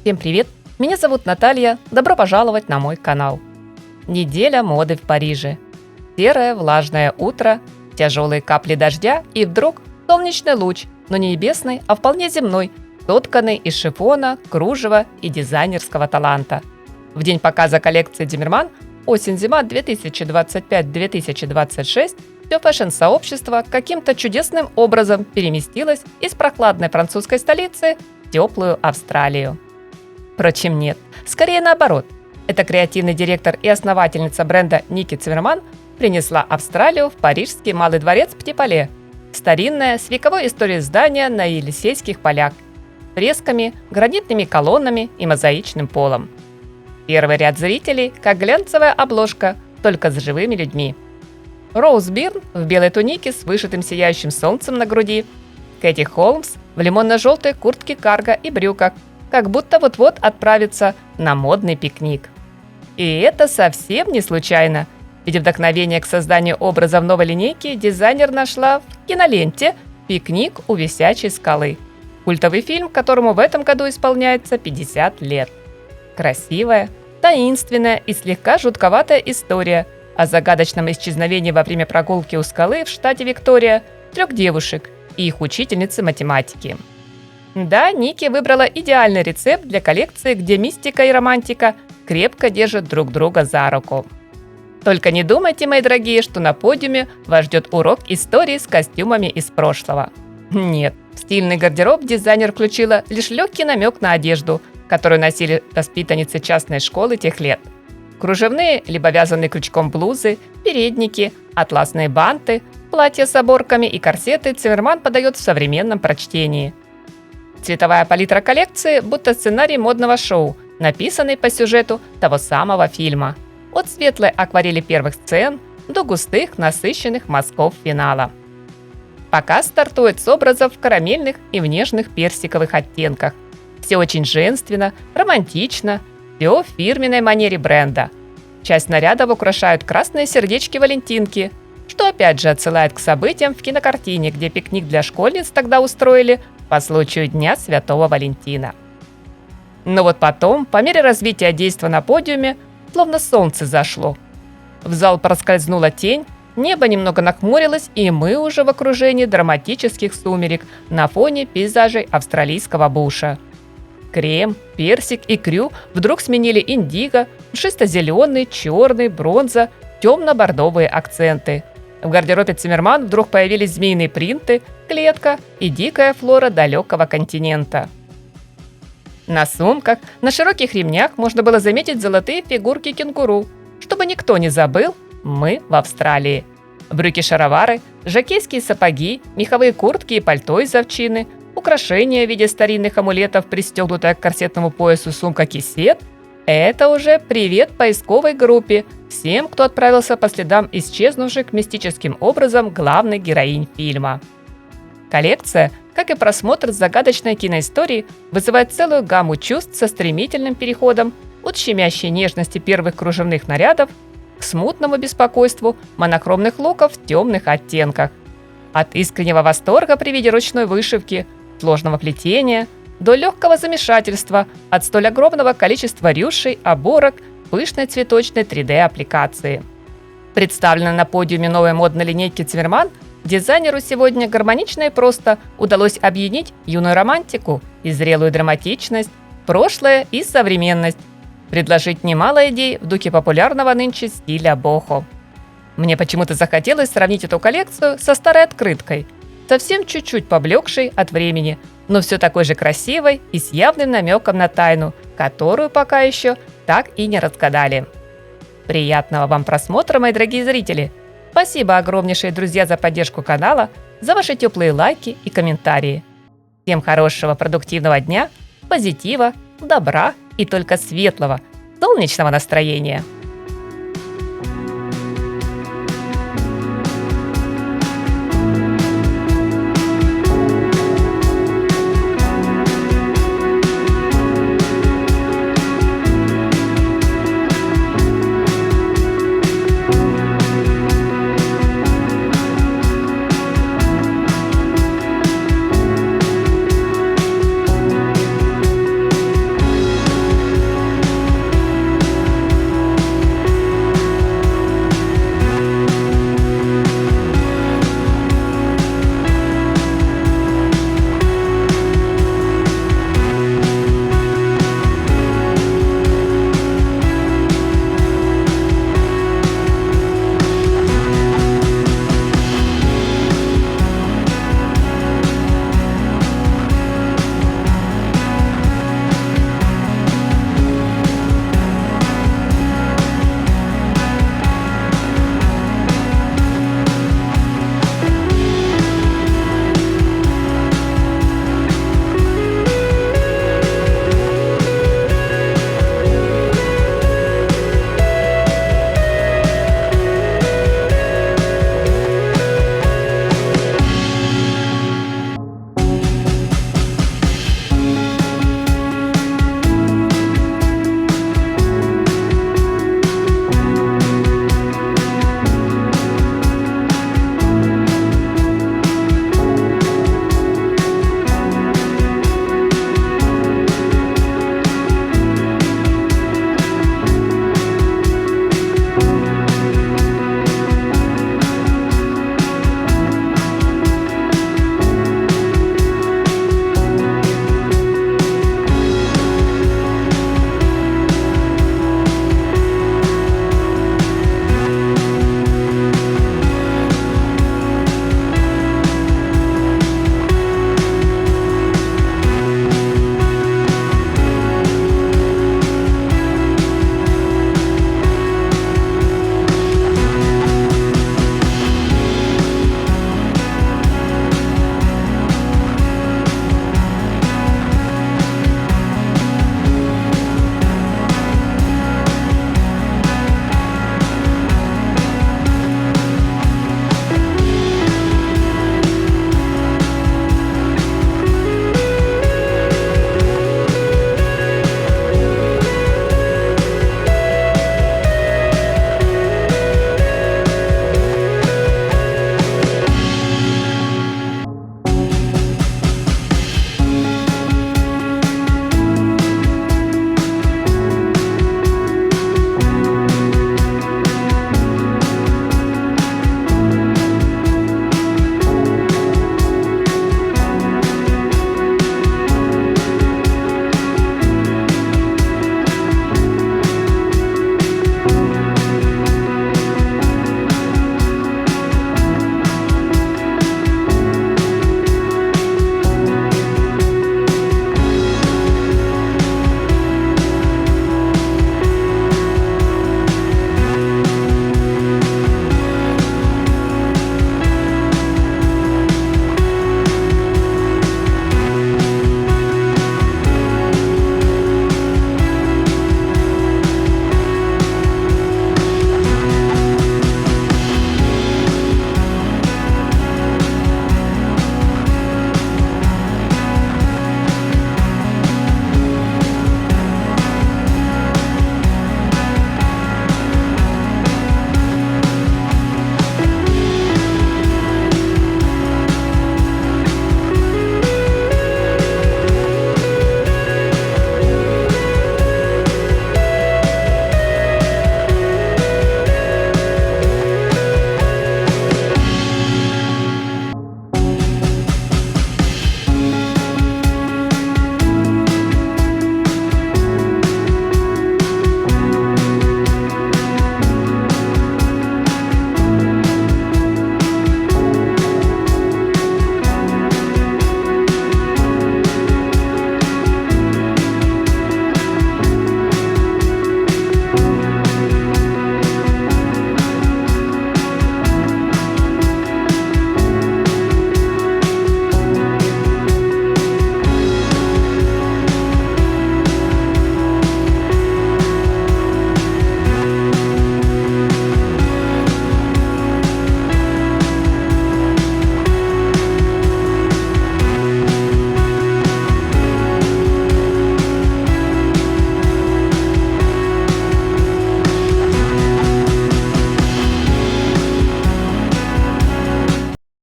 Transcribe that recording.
Всем привет! Меня зовут Наталья. Добро пожаловать на мой канал. Неделя моды в Париже. Серое влажное утро, тяжелые капли дождя и вдруг солнечный луч, но не небесный, а вполне земной, сотканный из шифона, кружева и дизайнерского таланта. В день показа коллекции Зиммерман осень-зима 2025-2026 все фэшн-сообщество каким-то чудесным образом переместилось из прохладной французской столицы в теплую Австралию. Впрочем, нет. Скорее наоборот. Эта креативный директор и основательница бренда Ники Циммерман принесла Австралию в парижский Малый дворец Птипале, старинное с вековой историей здание на Елисейских полях, фресками, гранитными колоннами и мозаичным полом. Первый ряд зрителей, как глянцевая обложка, только с живыми людьми. Роуз Бирн в белой тунике с вышитым сияющим солнцем на груди, Кэти Холмс в лимонно-желтой куртке карго и брюках, как будто вот-вот отправится на модный пикник. И это совсем не случайно, ведь вдохновение к созданию образа в новой линейке дизайнер нашла в киноленте «Пикник у висячей скалы». Культовый фильм, которому в этом году исполняется 50 лет. Красивая, таинственная и слегка жутковатая история о загадочном исчезновении во время прогулки у скалы в штате Виктория 3 девушек и их учительницы математики. Да, Ники выбрала идеальный рецепт для коллекции, где мистика и романтика крепко держат друг друга за руку. Только не думайте, мои дорогие, что на подиуме вас ждет урок истории с костюмами из прошлого. Нет, в стильный гардероб дизайнер включила лишь легкий намек на одежду, которую носили воспитанницы частной школы тех лет. Кружевные либо вязаные крючком блузы, передники, атласные банты, платья с оборками и корсеты Циммерман подает в современном прочтении. Цветовая палитра коллекции будто сценарий модного шоу, написанный по сюжету того самого фильма. От светлой акварели первых сцен до густых, насыщенных мазков финала. Показ стартует с образов в карамельных и в нежных персиковых оттенках. Все очень женственно, романтично, все в фирменной манере бренда. Часть нарядов украшают красные сердечки-валентинки, что опять же отсылает к событиям в кинокартине, где пикник для школьниц тогда устроили по случаю Дня Святого Валентина. Но вот потом, по мере развития действа на подиуме, словно солнце зашло. В зал проскользнула тень, небо немного нахмурилось, и мы уже в окружении драматических сумерек на фоне пейзажей австралийского буша. Крем, персик и крю вдруг сменили индиго, мшисто-зеленый, черный, бронза, темно-бордовые акценты. В гардеробе Циммерман вдруг появились змеиные принты, клетка и дикая флора далекого континента. На сумках, на широких ремнях можно было заметить золотые фигурки кенгуру. Чтобы никто не забыл, мы в Австралии. Брюки-шаровары, жокейские сапоги, меховые куртки и пальто из овчины, украшения в виде старинных амулетов, пристегнутая к корсетному поясу сумка-кисет – это уже привет поисковой группе, всем, кто отправился по следам исчезнувших мистическим образом главной героинь фильма. Коллекция, как и просмотр загадочной киноистории, вызывает целую гамму чувств со стремительным переходом от щемящей нежности первых кружевных нарядов к смутному беспокойству монохромных луков в темных оттенках. От искреннего восторга при виде ручной вышивки, сложного плетения, до легкого замешательства от столь огромного количества рюшей, оборок, пышной цветочной 3D-аппликации. Представлена на подиуме новой модной линейки Циммерман, дизайнеру сегодня гармонично и просто удалось объединить юную романтику и зрелую драматичность, прошлое и современность, предложить немало идей в духе популярного нынче стиля бохо. Мне почему-то захотелось сравнить эту коллекцию со старой открыткой, совсем чуть-чуть поблекшей от времени, но все такой же красивой и с явным намеком на тайну, которую пока еще так и не разгадали. Приятного вам просмотра, мои дорогие зрители! Спасибо огромнейшие, друзья, за поддержку канала, за ваши теплые лайки и комментарии. Всем хорошего, продуктивного дня, позитива, добра и только светлого, солнечного настроения!